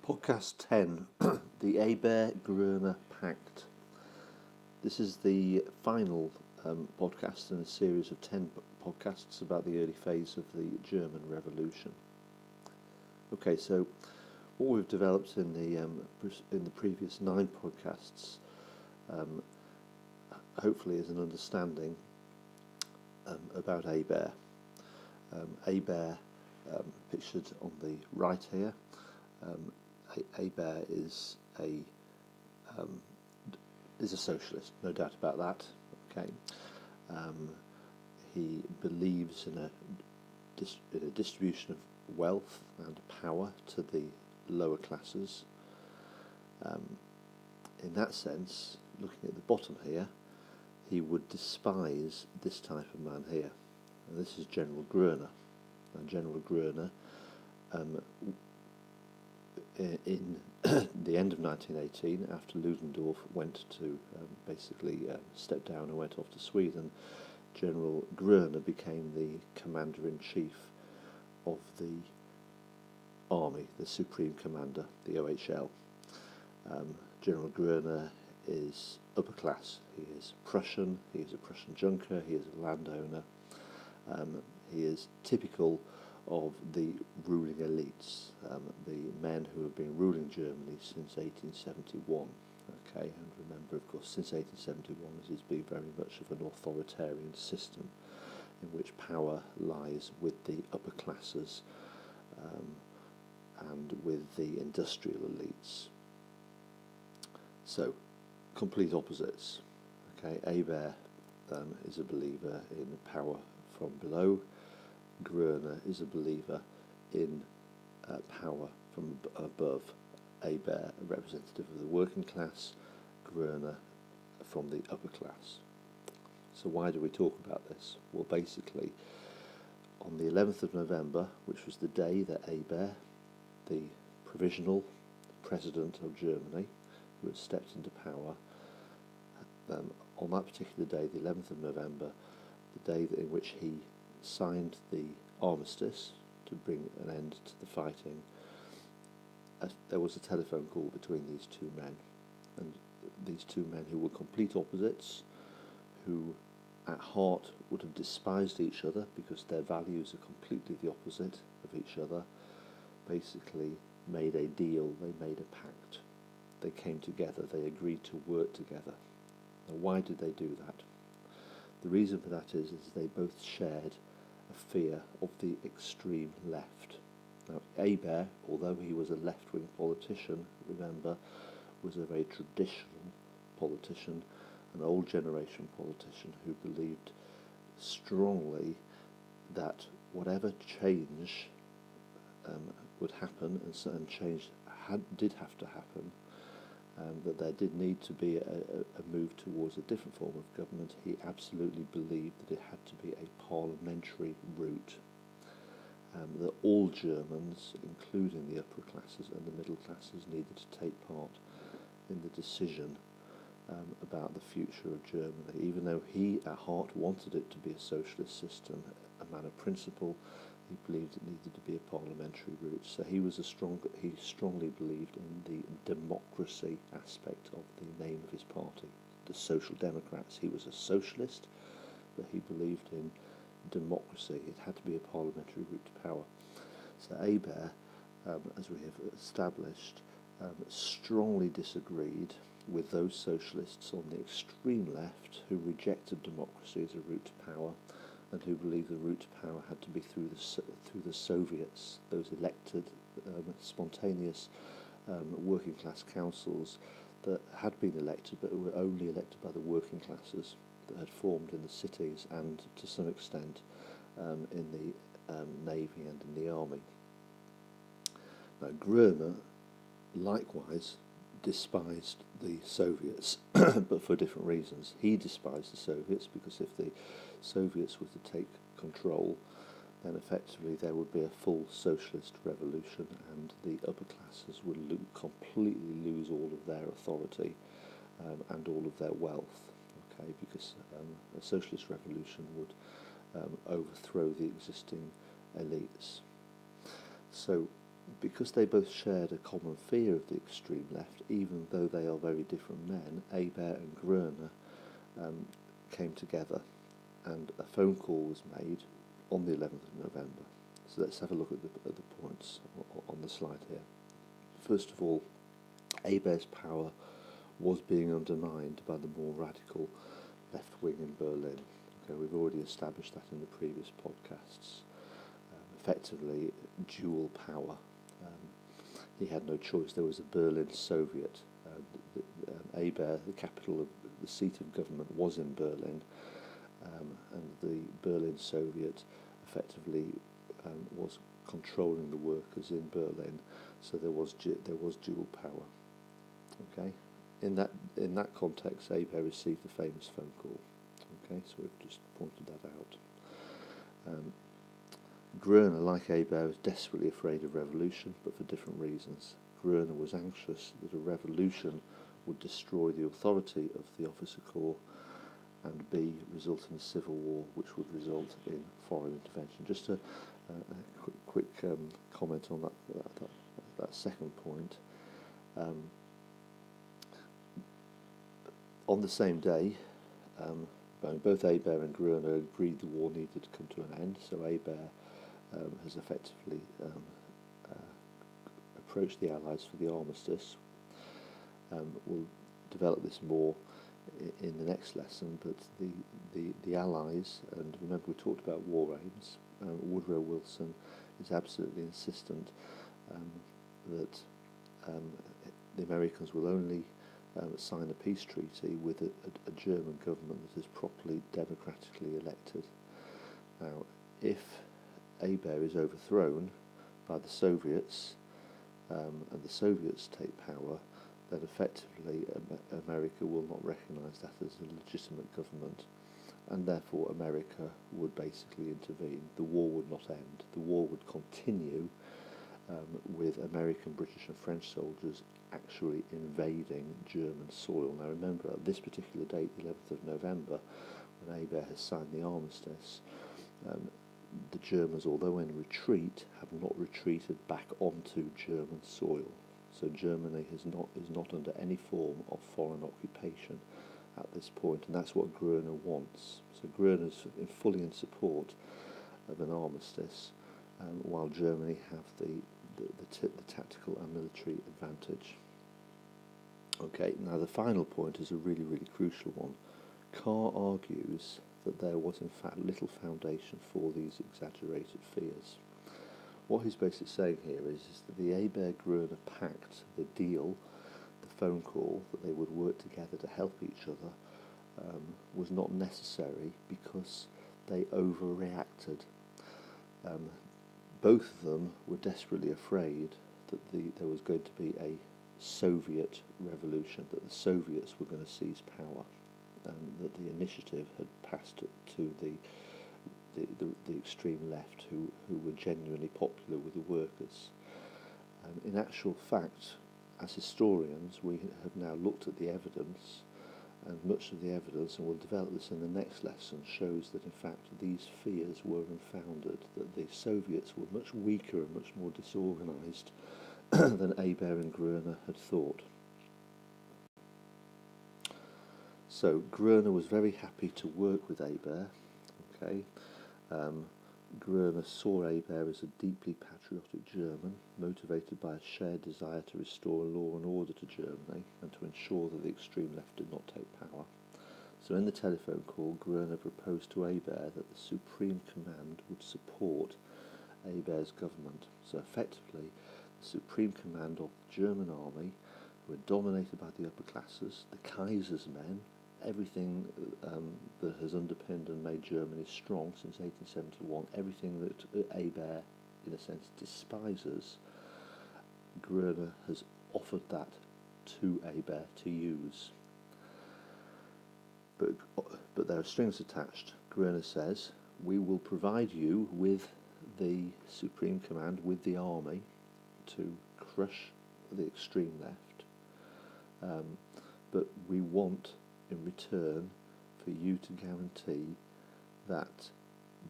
Podcast 10, the Ebert-Groener Pact. This is the final podcast in a series of 10 podcasts about the early phase of the German Revolution. Okay, so what we've developed in the previous 9 podcasts, hopefully, is an understanding about Ebert. Ebert, pictured on the right here. Ebert is a socialist, no doubt about that. Okay, he believes in a distribution of wealth and power to the lower classes. In that sense, looking at the bottom here, he would despise this type of man here, and this is General Groener. And General Groener, in the end of 1918, after Ludendorff went to step down and went off to Sweden, General Groener became the commander-in-chief of the army, the supreme commander, the OHL. General Groener is upper class. He is Prussian, he is a Prussian junker, he is a landowner. He is typical of the ruling elites, the men who have been ruling Germany since 1871. Okay, and remember, of course, since 1871 it has been very much of an authoritarian system in which power lies with the upper classes and with the industrial elites. So, complete opposites. Okay, Ebert is a believer in power from below. Groener is a believer in power from above. Ebert, a representative of the working class, Groener from the upper class. So why do we talk about this? Well, basically, on the 11th of November, which was the day that Ebert, the provisional president of Germany, who had stepped into power, on that particular day, the 11th of November, the day in which he signed the armistice to bring an end to the fighting, there was a telephone call between these two men, and these two men who were complete opposites, who at heart would have despised each other because their values are completely the opposite of each other, basically made a deal, they made a pact. They came together, they agreed to work together. Now, why did they do that? The reason for that is they both shared a fear of the extreme left. Now, Ebert, although he was a left-wing politician, remember, was a very traditional politician, an old generation politician who believed strongly that whatever change would happen, and change did have to happen, that there did need to be a move towards a different form of government. He absolutely believed that it had to be a parliamentary route, that all Germans, including the upper classes and the middle classes, needed to take part in the decision about the future of Germany. Even though he at heart wanted it to be a socialist system, a man of principle, he believed it needed to be a parliamentary route. So he strongly believed in the democracy aspect of the name of his party, the Social Democrats. He was a socialist, but he believed in democracy. It had to be a parliamentary route to power. So Ebert, as we have established, strongly disagreed with those socialists on the extreme left who rejected democracy as a route to power, and who believed the route to power had to be through the Soviets, those elected, spontaneous working class councils that had been elected but were only elected by the working classes that had formed in the cities and to some extent in the Navy and in the Army. Now, Groener likewise despised the Soviets, but for different reasons. He despised the Soviets because if the Soviets were to take control, then effectively there would be a full socialist revolution, and the upper classes would completely lose all of their authority and all of their wealth. Okay, because a socialist revolution would overthrow the existing elites. So because they both shared a common fear of the extreme left, even though they are very different men, Ebert and Groener came together, and a phone call was made on the 11th of November. So let's have a look at the points on the slide here. First of all, Ebert's power was being undermined by the more radical left wing in Berlin. Okay, we've already established that in the previous podcasts. Effectively, dual power. He had no choice. There was a Berlin Soviet. Ebert, the capital of the seat of government, was in Berlin, and the Berlin Soviet effectively was controlling the workers in Berlin. So there was dual power. Okay, in that context, Ebert received the famous phone call. Okay, so we've just pointed that out. Groener, like Ebert, was desperately afraid of revolution, but for different reasons. Groener was anxious that a revolution would destroy the authority of the officer corps, and B, result in a civil war, which would result in foreign intervention. Just a quick comment on that second point. On the same day, both Ebert and Groener agreed the war needed to come to an end, so Ebert has effectively approached the Allies for the armistice. We'll develop this more in the next lesson, but the Allies, and remember we talked about war aims, Woodrow Wilson is absolutely insistent that the Americans will only sign a peace treaty with a German government that is properly democratically elected. Now, if Ebert is overthrown by the Soviets, and the Soviets take power, then effectively America will not recognise that as a legitimate government, and therefore America would basically intervene. The war would not end. The war would continue with American, British and French soldiers actually invading German soil. Now remember, at this particular date, the 11th of November, when Ebert has signed the armistice, the Germans, although in retreat, have not retreated back onto German soil. So Germany is not under any form of foreign occupation at this point, and that's what Groener wants. So Groener's fully in support of an armistice, while Germany have the tactical and military advantage. Okay, now the final point is a really, really crucial one. Carr argues that there was in fact little foundation for these exaggerated fears. What he's basically saying here is that the Ebert-Groener Pact, the deal, the phone call, that they would work together to help each other, was not necessary because they overreacted. Both of them were desperately afraid that there was going to be a Soviet revolution, that the Soviets were going to seize power, and that the initiative had passed to the extreme left, who were genuinely popular with the workers. In actual fact, as historians, we have now looked at the evidence, and much of the evidence, and we'll develop this in the next lesson, shows that in fact these fears were unfounded, that the Soviets were much weaker and much more disorganised than Ebert and Groener had thought. So Groener was very happy to work with Ebert. Okay, Groener saw Ebert as a deeply patriotic German, motivated by a shared desire to restore law and order to Germany and to ensure that the extreme left did not take power. So in the telephone call, Groener proposed to Ebert that the Supreme Command would support Ebert's government. So effectively, the Supreme Command of the German army, who were dominated by the upper classes, the Kaiser's men, everything that has underpinned and made Germany strong since 1871, everything that Ebert, in a sense, despises, Groener has offered that to Ebert to use. But there are strings attached. Groener says, we will provide you with the Supreme Command, with the army, to crush the extreme left. But we want, in return, for you to guarantee that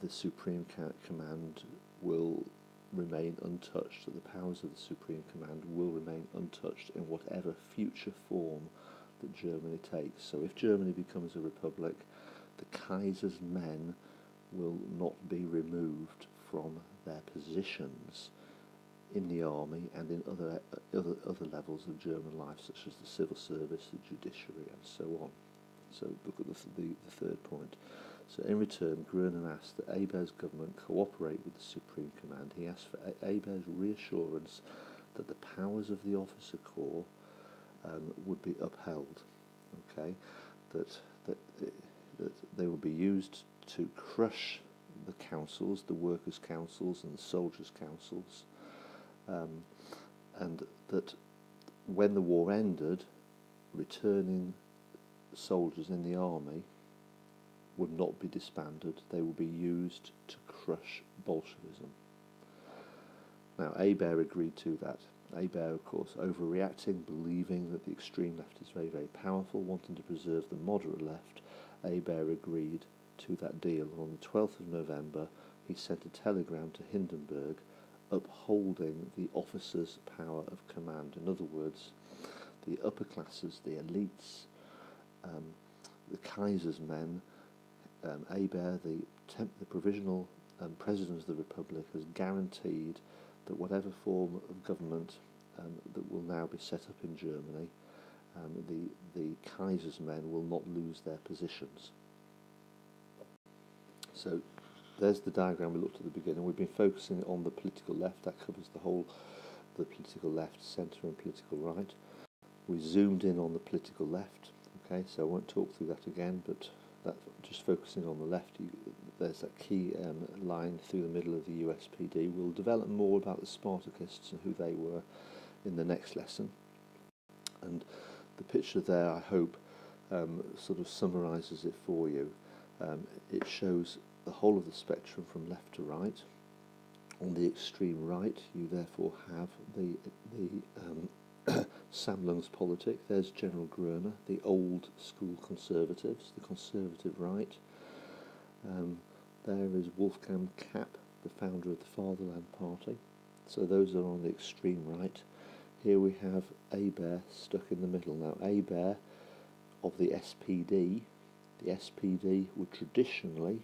the Supreme Command will remain untouched, that the powers of the Supreme Command will remain untouched in whatever future form that Germany takes. So if Germany becomes a republic, the Kaiser's men will not be removed from their positions in the army and in other levels of German life, such as the civil service, the judiciary, and so on. So look at the third point. So in return, Groener asked that Ebert's government cooperate with the Supreme Command. He asked for Ebert's reassurance that the powers of the officer corps would be upheld. Okay, that they would be used to crush the councils, the workers' councils and the soldiers' councils, and that when the war ended, returning soldiers in the army would not be disbanded. They would be used to crush Bolshevism. Now, Ebert agreed to that. Ebert, of course, overreacting, believing that the extreme left is very, very powerful, wanting to preserve the moderate left. Ebert agreed to that deal. On the 12th of November, he sent a telegram to Hindenburg upholding the officers' power of command. In other words, the upper classes, the elites, the Kaiser's men, Ebert, the provisional president of the Republic, has guaranteed that whatever form of government that will now be set up in Germany, the Kaiser's men will not lose their positions. So there's the diagram we looked at the beginning. We've been focusing on the political left. That covers the whole, the political left, centre and political right. We zoomed in on the political left. Okay, so I won't talk through that again, but that, just focusing on the left, there's that key line through the middle of the USPD. We'll develop more about the Spartakists and who they were in the next lesson. And the picture there, I hope, sort of summarises it for you. It shows the whole of the spectrum from left to right. On the extreme right, you therefore have the Sammlungspolitik. There's General Groener, the old school conservatives, the conservative right. There is Wolfgang Kapp, the founder of the Fatherland Party. So those are on the extreme right. Here we have Ebert stuck in the middle. Now, Ebert of the SPD would traditionally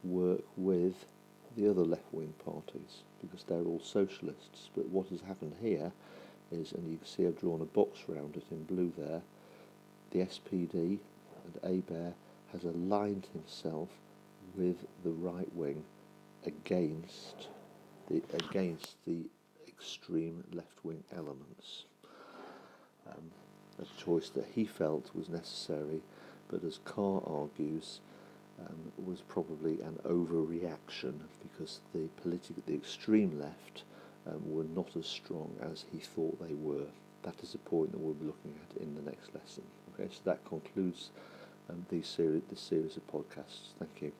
work with the other left-wing parties because they're all socialists. But what has happened here is, and you can see I've drawn a box around it in blue there, the SPD and Ebert has aligned himself with the right wing against the extreme left-wing elements. A choice that he felt was necessary, but as Carr argues, was probably an overreaction because the extreme left were not as strong as he thought they were. That is the point that we'll be looking at in the next lesson. Okay, so that concludes this series of podcasts. Thank you.